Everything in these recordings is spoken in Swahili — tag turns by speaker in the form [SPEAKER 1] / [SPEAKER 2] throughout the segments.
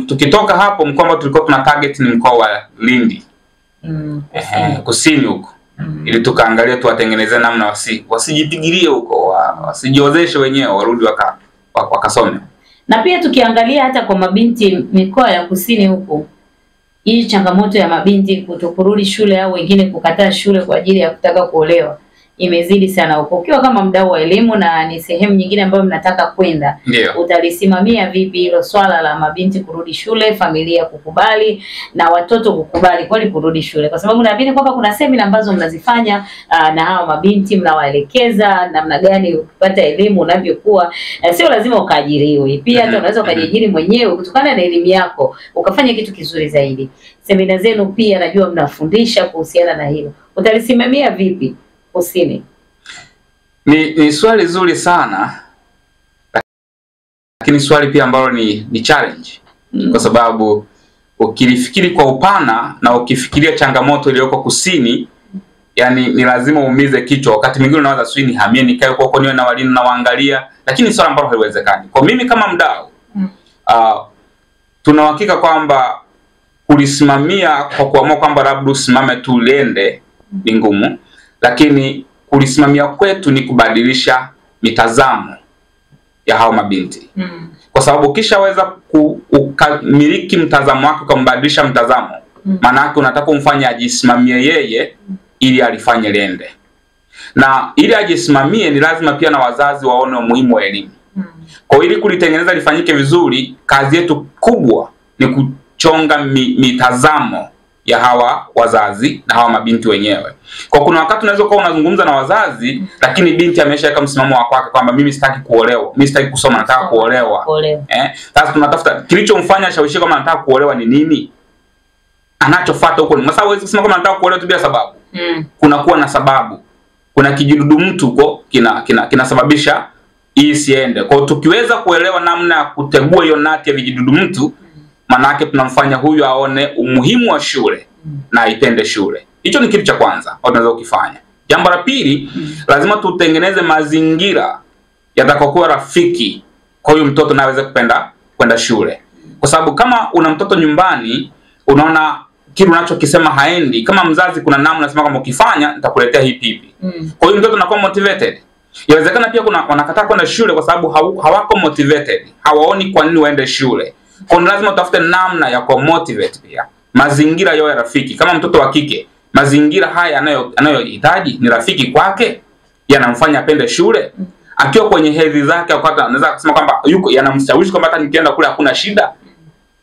[SPEAKER 1] Tukitoka hapo mkoa ambao tulikuwa tuna target ni mkoa wa Lindi. Kusini huko. Ili tukaangalia tuwatengenezee namna wasijipigilie huko, wasijiozeshe wenyewe, warudi wakasome.
[SPEAKER 2] Na pia tukiangalia hata kwa mabinti mikoa ya kusini huko, hii changamoto ya mabinti kutokurudi shule au wengine kukataa shule kwa ajili ya kutaka kuolewa imezidi sana huko. Ukiwa kama mdau wa elimu na ni sehemu nyingine ambayo mnataka kwenda, utalisimamia vipi hilo swala la mabinti kurudi shule, familia kukubali na watoto kukubali kweli kurudi shule? Kwa sababu naamini kwamba kuna semina ambazo mnazifanya na hao mabinti, mnawaelekeza namna gani kupata elimu unavyokuwa. Sio lazima ukaajiriwe. Pia hata unaweza ukajiajiri mwenyewe kutokana na elimu yako, ukafanya kitu kizuri zaidi. Semina zenu pia najua mnafundisha kuhusiana na hilo. Utalisimamia vipi kusini?
[SPEAKER 1] Ni swali zuri sana, lakini swali pia ambalo ni challenge. Kwa sababu ukilifikiri kwa upana na ukifikiria changamoto iliyoko kusini, yani ni lazima uumize kichwa. Wakati mwingine unawaza sui ni hamie nikae huko niwe na walimu na waangalia, lakini swala ambalo haliwezekani. Kwa mimi kama mdau, tuna uhakika kwamba kulisimamia kwa kuamua kwamba labda usimame tu lende ni ngumu, lakini kulisimamia kwetu ni kubadilisha mitazamo ya hao mabinti. Kwa sababu ukishaweza kumiliki mtazamo wake kumbadilisha mtazamo, maana yake unataka umfanye ajisimamie yeye ili alifanye lende. Na ili ajisimamie ni lazima pia na wazazi waone umuhimu wa elimu. Kwa ili kulitengeneza lifanyike vizuri, kazi yetu kubwa ni kuchonga mitazamo ya hawa wazazi na hawa mabinti wenyewe. Kwa kuna wakati unaweza kuwa unazungumza na wazazi, lakini binti ameshaweka msimamo wa kwake kwamba mimi sitaki kuolewa, mimi sitaki kusoma, nataka kuolewa. Sasa tunatafuta kilichomfanya shawishi kama anataka kuolewa ni nini? Anachofuata huko ni kwa sababu huwezi kusema kama anataka kuolewa tu bila sababu. Kuna kuwa na sababu. Kuna kijidudu mtu huko kinasababisha hii siende. Kwa tukiweza kuelewa namna ya kutegua hiyo nati ya vijidudu mtu, manake tunamfanya huyu aone umuhimu wa shule na aipende shule. Hicho ni kitu cha kwanza tunaweza kufanya. Jambo la pili, lazima tutengeneze mazingira yatakayokuwa rafiki kwa huyu mtoto na aweze kupenda kwenda shule. Kwa sababu kama una mtoto nyumbani, unaona kitu unachokisema haendi, kama mzazi kuna namna unasema kama ukifanya nitakuletea hii pipi. Kwa hiyo mtoto anakuwa motivated. Inawezekana pia kuna wanakataa kwenda shule kwa sababu hawako motivated. Hawaoni kwa nini waende shule. Kwa lazima utafute namna ya kumotivate pia. Mazingira yawe rafiki. Kama mtoto wa kike, mazingira haya anayohitaji ni rafiki kwake, yanamfanya apende shule. Akiwa kwenye hedhi zake wakati anaweza kusema kwamba yuko yanamshawishi kwamba hata nikienda kule hakuna shida.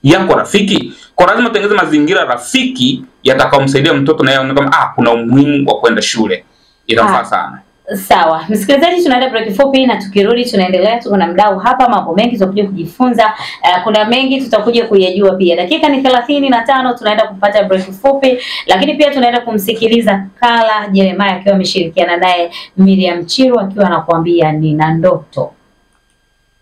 [SPEAKER 1] Yako rafiki. Kwa lazima tutengeneze mazingira rafiki yatakayomsaidia mtoto na yeye aone kama kuna umuhimu wa kwenda shule. Inafaa sana.
[SPEAKER 2] Sawa. Msikilizaji, tunaenda break fupi na tukirudi tunaendelea. Tuko na mdau hapa, mambo mengi tutakuja kujifunza. Kuna mengi tutakuja kuyajua pia. Dakika ni 35, tunaenda kupata break fupi, lakini pia tunaenda kumsikiliza Kala Jeremiah akiwa ameshirikiana naye Miriam Chiru akiwa anakuambia nina ndoto.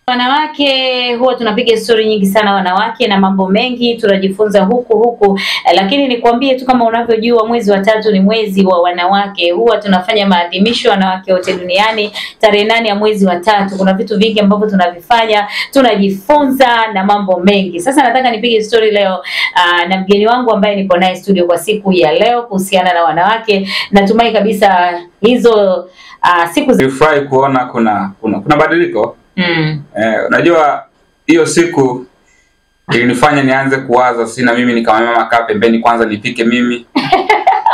[SPEAKER 2] Wanawake huwa tunapiga story nyingi sana wanawake na mambo mengi tunajifunza huku, lakini nikwambie tu kama unavyojua mwezi wa 3 ni mwezi wa wanawake. Huwa tunafanya maadhimisho wanawake wote duniani tarehe 8 ya mwezi wa 3. Kuna vitu vingi ambavyo tunavifanya, tunajifunza na mambo mengi. Sasa nataka nipige story leo na mgeni wangu ambaye nipo naye studio kwa siku ya leo kuhusiana na wanawake. Natumai kabisa hizo siku
[SPEAKER 1] zifurahi kuona kuna badiliko. Unajua hiyo siku ilinifanya nianze kuwaza sina mimi nikamwambia mama kaa pembeni kwanza nipike mimi.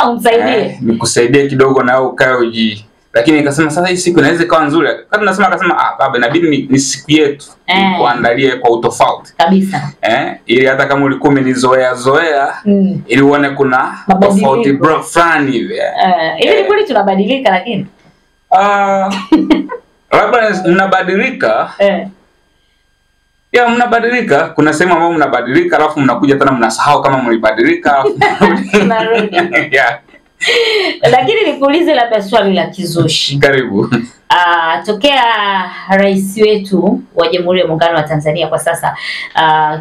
[SPEAKER 2] Umsaidie.
[SPEAKER 1] Nikusaidie kidogo na ukae uji. Lakini nikasema sasa hii siku inaweza kuwa nzuri. Kati nasema akasema baba inabidi ni siku yetu kuandalie kwa utofauti.
[SPEAKER 2] Kabisa.
[SPEAKER 1] Ili hata kama ulikuwa umenizoea ili uone kuna tofauti fulani hivi.
[SPEAKER 2] Ili kweli tunabadilika lakini
[SPEAKER 1] labda mnabadilika. Ya mnabadilika, kuna sehemu ambapo mnabadilika alafu mnakuja tena mnasahau kama mlibadilika.
[SPEAKER 2] Lakini nikuulize labda swali la kizushi.
[SPEAKER 1] Karibu.
[SPEAKER 2] Tokea rais wetu wa Jamhuri ya Muungano wa Tanzania kwa sasa,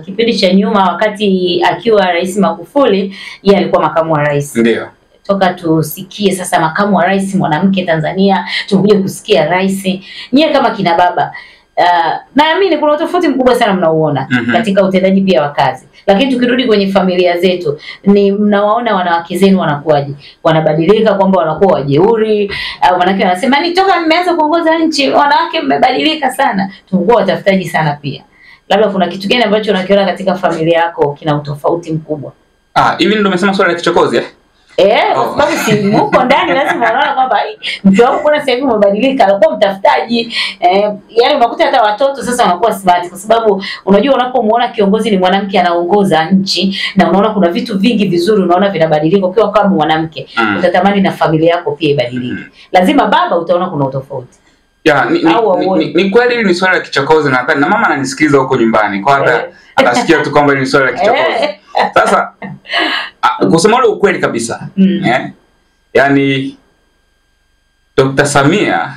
[SPEAKER 2] kipindi cha nyuma wakati akiwa Rais Magufuli, yeye alikuwa makamu wa rais.
[SPEAKER 1] Ndio.
[SPEAKER 2] Toka tusikie sasa makamu wa rais mwanamke Tanzania, tukuja kusikia rais. Nyie kama kina baba, naamini kuna utofauti mkubwa sana mnauona katika utendaji pia wa kazi. Lakini tukirudi kwenye familia zetu, ni mnawaona wanawake zenu wanakuwaje? Wanabadilika kwamba wanakuwa wajeuri au wanawake wanasema ni toka mmeanza kuongoza nchi wanawake mmebadilika sana? Tumekuwa watafutaji sana pia. Labda kuna kitu gani ambacho unakiona katika familia yako kina utofauti mkubwa?
[SPEAKER 1] Hivi ndio umesema swala la kichokozi
[SPEAKER 2] kwa sababu si mko ndani lazima unaona kwamba mtu wako kuna sasa hivi umebadilika, alikuwa mtafutaji. Yaani unakuta hata watoto sasa wanakuwa smart, kwa sababu unajua unapomuona kiongozi ni mwanamke anaongoza nchi na unaona kuna vitu vingi vizuri unaona vinabadilika, ukiwa kama mwanamke utatamani na familia yako pia ibadilike. Lazima baba utaona kuna utofauti.
[SPEAKER 1] Ni kweli hili ni swala la kichokozi, na mama ananisikiliza huko nyumbani kwa hata atasikia tu kwamba ni swala la kichokozi. Sasa kusema ule ukweli kabisa, yani Dr. Samia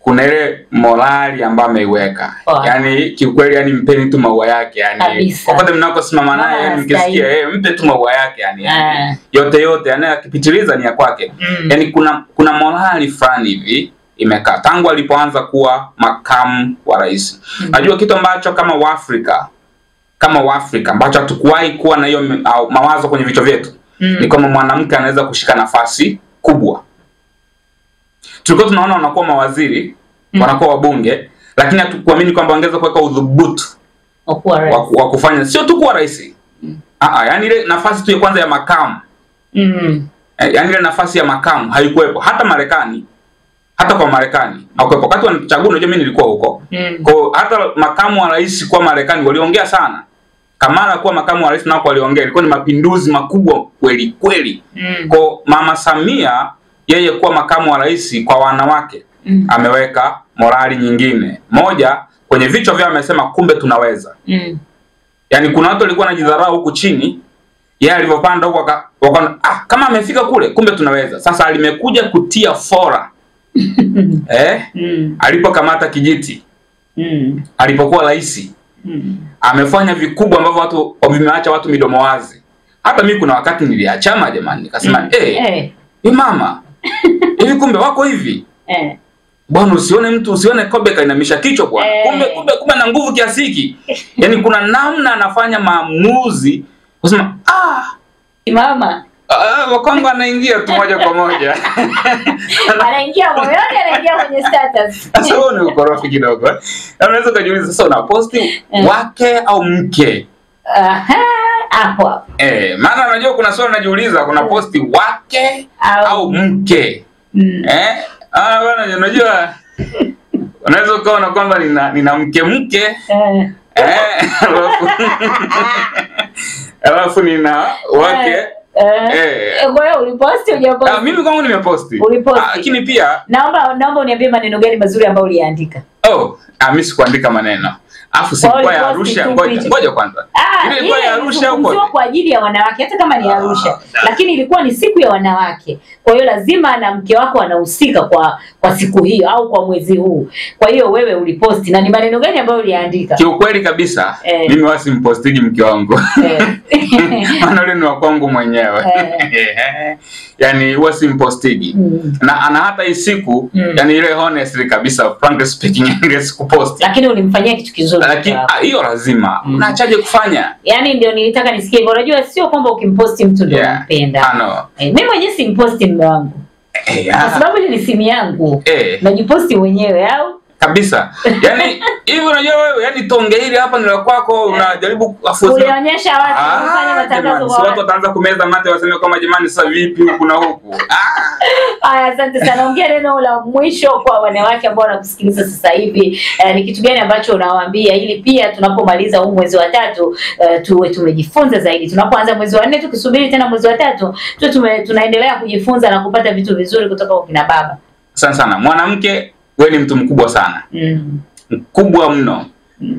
[SPEAKER 1] kuna ile morali ambayo ameiweka. Yani kiukweli, yani mpeni tu maua yake, yani wakati mnakosimama naye, yani mkisikia mpe tu maua yake, yani yote yani akipitiliza ni ya kwake. Yani kuna morali fulani hivi imekaa tangu alipoanza kuwa makamu wa rais. Najua kitu ambacho kama Waafrika ambacho hatukuwahi kuwa na hiyo mawazo kwenye vichwa vyetu ni kama mwanamke anaweza kushika nafasi kubwa. Tulikuwa tunaona wanakuwa mawaziri, wanakuwa wabunge, lakini hatukuamini kwamba wangeweza kuweka udhubutu wa kufanya sio tu kuwa rais. Yani ile nafasi tu ya kwanza ya makamu. Yani ile nafasi ya makamu haikuwepo hata Marekani. Hata kwa Marekani hakuwepo. Wakati wanachagua, unajua mimi nilikuwa huko. Kwa hata makamu wa rais kwa Marekani waliongea sana. Kamala kuwa makamu wa rais nao waliongea. Ilikuwa ni mapinduzi makubwa kweli kweli. Kwa Mama Samia yeye kuwa makamu wa rais kwa wanawake ameweka morali nyingine. Moja, kwenye vichwa vyao amesema kumbe tunaweza. Yani kuna watu walikuwa wanajidharau huku chini, yeye alipopanda huko kama amefika kule kumbe tunaweza. Sasa alimekuja kutia fora. Alipokamata kijiti, alipokuwa rais, amefanya vikubwa ambavyo watu wameacha watu midomo wazi. Hata mimi kuna wakati niliachama jamani, nikasema mama hivi kumbe wako hivi. Bwana usione kobe kainamisha kichwa bwana. Kumbe na nguvu kiasi hiki. Yaani kuna namna anafanya maamuzi kusema
[SPEAKER 2] mama
[SPEAKER 1] wakongo anaingia tu moja kwa moja.
[SPEAKER 2] Anaingia moyoni, anaingia kwenye status.
[SPEAKER 1] Sasa huo ni ukorofi kidogo. Unaweza kujiuliza sasa unaposti wake au mke?
[SPEAKER 2] Hapo.
[SPEAKER 1] Maana unajua kuna swali najiuliza, kuna posti wake au mke? Bwana unajua unaweza ukaona kwamba nina mke alafu nina wake.
[SPEAKER 2] Kwa hiyo uliposti hujaposti?
[SPEAKER 1] Mimi kwangu nimeposti. Lakini pia
[SPEAKER 2] naomba uniambie maneno gani mazuri ambayo uliandika.
[SPEAKER 1] Mimi sikuandika maneno. Afu sikuwa ya Arusha, ngoja kwanza. Ile ilikuwa ya Arusha huko.
[SPEAKER 2] Sio kwa ajili ya wanawake hata kama ni Arusha. Lakini ilikuwa ni siku ya wanawake. Kwa hiyo lazima na mke wako anahusika kwa siku hiyo au kwa mwezi huu. Kwa hiyo wewe uliposti, na ni maneno gani ambayo uliandika?
[SPEAKER 1] Kiukweli kabisa, mimi wasimpostiji mke wangu. Maana yule ni wa kwangu mwenyewe. Yani wasimpostiji. Na ana hata hii siku, yani ile honestly kabisa, frankly speaking, ingekupost.
[SPEAKER 2] Lakini ulimfanyia kitu kizuri.
[SPEAKER 1] Lakini hiyo lazima. Unaachaje kufanya?
[SPEAKER 2] Yani ndio nilitaka nisikie hivyo. Unajua sio kwamba ukimposti mtu ndio unampenda. Mimi mwenyewe simposti mume wangu. Kwa sababu ile ni simu yangu. Najiposti mwenyewe au?
[SPEAKER 1] Kabisa. Yani hivi unajua wewe, yani tonge hili hapa ni la kwako, unajaribu
[SPEAKER 2] kuonyesha watu kufanya matangazo kwa
[SPEAKER 1] watu wataanza kumeza mate waseme kama jamani sasa vipi kuna huku.
[SPEAKER 2] Asante sana. Ongea neno la mwisho kwa wanawake ambao wanakusikiliza sasa hivi. Ni kitu gani ambacho unawaambia ili pia tunapomaliza huu mwezi wa 3 tuwe tumejifunza zaidi. Tunapoanza mwezi wa 4 tukisubiri tena mwezi wa 3 tunaendelea kujifunza na kupata vitu vizuri kutoka kwa kina baba.
[SPEAKER 1] Asante sana. Mwanamke wewe ni mtu mkubwa sana. Mkubwa mno.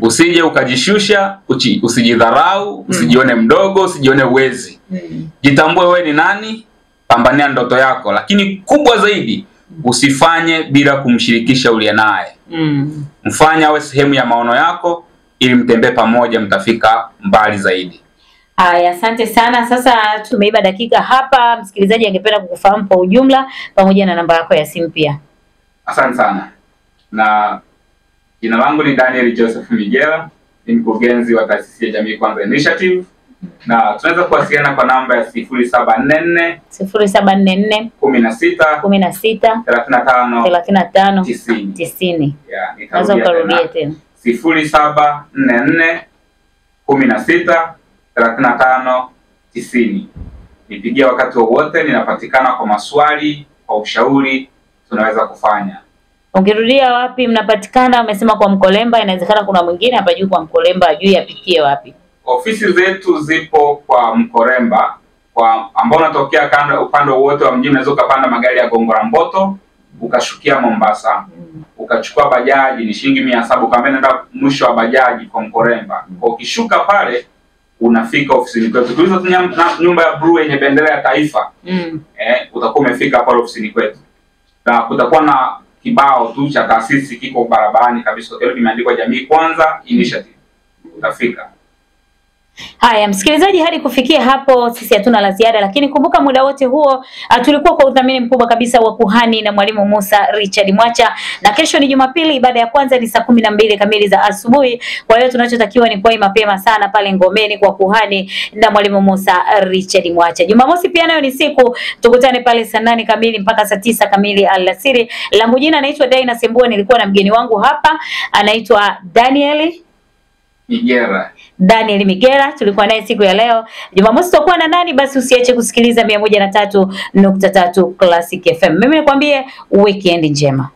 [SPEAKER 1] Usije ukajishusha, usijidharau, usijione mdogo, usijione uwezi. Jitambue wewe ni nani, pambania ndoto yako, lakini kubwa zaidi usifanye bila kumshirikisha uliye naye. Mfanye awe sehemu ya maono yako ili mtembee pamoja, mtafika mbali zaidi.
[SPEAKER 2] Asante sana. Sasa tumeiba dakika hapa. Msikilizaji angependa kukufahamu kwa ujumla pamoja na namba yako ya simu pia.
[SPEAKER 1] Asante sana. Na Jina langu ni Daniel Joseph Migera, ni mkurugenzi wa taasisi ya Jamii Kwanza Initiative, na tunaweza kuwasiliana kwa namba ya 0744
[SPEAKER 2] 16
[SPEAKER 1] 35
[SPEAKER 2] 90.
[SPEAKER 1] Yeah,
[SPEAKER 2] Naweza ukarudia tena.
[SPEAKER 1] 0744 16 35 90. Nipigie wakati wowote, ninapatikana kwa maswali, kwa ushauri tunaweza kufanya.
[SPEAKER 2] Ungerudia wapi mnapatikana? Umesema kwa Mkolemba, inawezekana kuna mwingine hapa juu kwa Mkolemba ajui apitie wapi.
[SPEAKER 1] Ofisi zetu zipo kwa Mkolemba, kwa ambao unatokea kanda upande wote wa mjini, unaweza kupanda magari ya Gongo la Mboto ukashukia Mombasa. Ukachukua bajaji ni shilingi 700, kama nenda mwisho wa bajaji kwa Mkolemba. Kwa ukishuka pale unafika ofisini kwetu. Tulizo nyumba ya blue yenye bendera ya taifa. Utakuwa umefika pale ofisini kwetu. Na kutakuwa na kibao tu cha taasisi kiko barabarani kabisa. Hilo kimeandikwa Jamii Kwanza Initiative. Utafika.
[SPEAKER 2] Haya msikilizaji, hadi kufikia hapo sisi hatuna la ziada, lakini kumbuka muda wote huo tulikuwa kwa udhamini mkubwa kabisa wa kuhani na mwalimu Musa Richard Mwacha, na kesho ni Jumapili, ibada ya kwanza ni saa 12 kamili za asubuhi. Kwa hiyo tunachotakiwa ni kuwa mapema sana pale ngomeni kwa kuhani na mwalimu Musa Richard Mwacha. Jumamosi pia nayo ni siku, tukutane pale saa 8 kamili mpaka saa 9 kamili alasiri. Langu jina naitwa Daina Sembua, nilikuwa na mgeni wangu hapa anaitwa Daniel Migera, tulikuwa naye siku ya leo. Jumamosi tutakuwa na nani? Basi usiache kusikiliza 103.3 Classic FM. Mimi nikwambie weekend njema.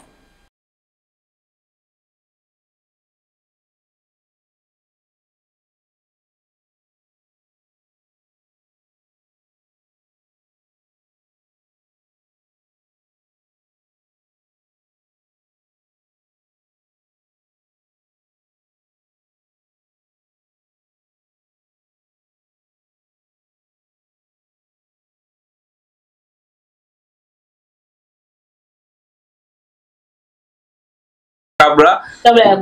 [SPEAKER 1] Kabla